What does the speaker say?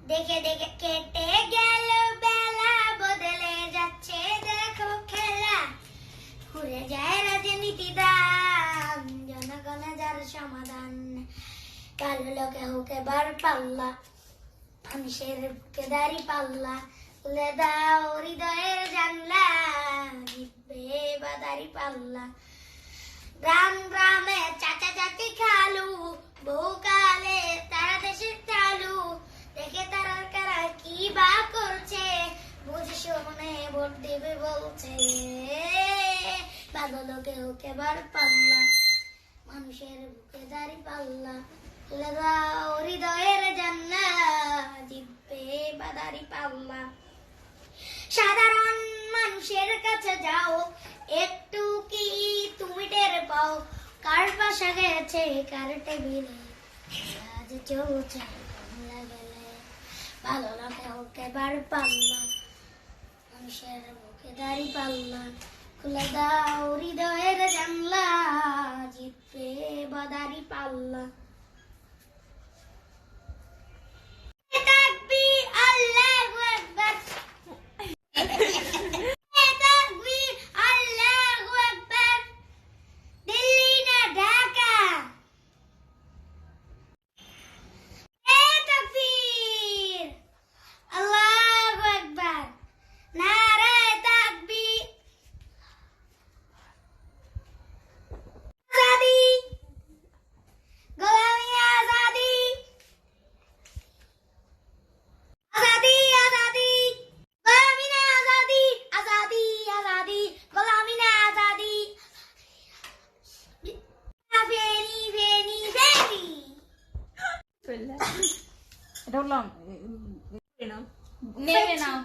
দেখে দেখে কেটে গেল বেলা, বদলে যাচ্ছে দেখো খেলা। ঘুরে যায় রাজনীতি দান, জনগণে যার সমাধান। কালো লোকে হোক এবার পাল্লা, মানুষের বুকে দাড়ি পাল্লা। খুলে দাও হৃদয়ের জানলা, জিতবে বা দাড়ি পাল্লা। গ্রাম গ্রামে চাচা চাচি খালু, বহুকালে তারা দেশের চালু। দেখে তারা কারা কি বা করছে, বুঝে শুনে ভোট দেবে বলছে। ভালো লোকে হোক এবার পাল্লা, মানুষের বুকে দাড়ি পাল্লা। খুলে দাও হৃদয়ের জানলা, জিতবে বা দাড়ি পাল্লা। সাধারণ মানুষের কাছে যাও, একটু কি তুমি টের পাও? কার পাশা গেছে কার টেবিলে, আজ চলছে কমলা গেলে। ভালো লাগে হোক এবার পাল্লা, মানুষের বুকে দাড়ি পাল্লা। খুলে দাও হৃদয়ের জানলা, জিতবে বা দাড়ি পাল্লা। তাকবীর, আল্লাহু আকবার। তাকবীর, আল্লাহু আকবার। দিল্লি না ঢাকা? তাকবীর, আল্লাহু আকবার। নারায়ে তাকবীর। আজাদি, গোলামি আজাদি। আজাদি আজাদি, গোলামি না আজাদি। আজাদি আজাদি, গোলামি না আজাদি। Very very very. এটা বললাম নেবে নাও।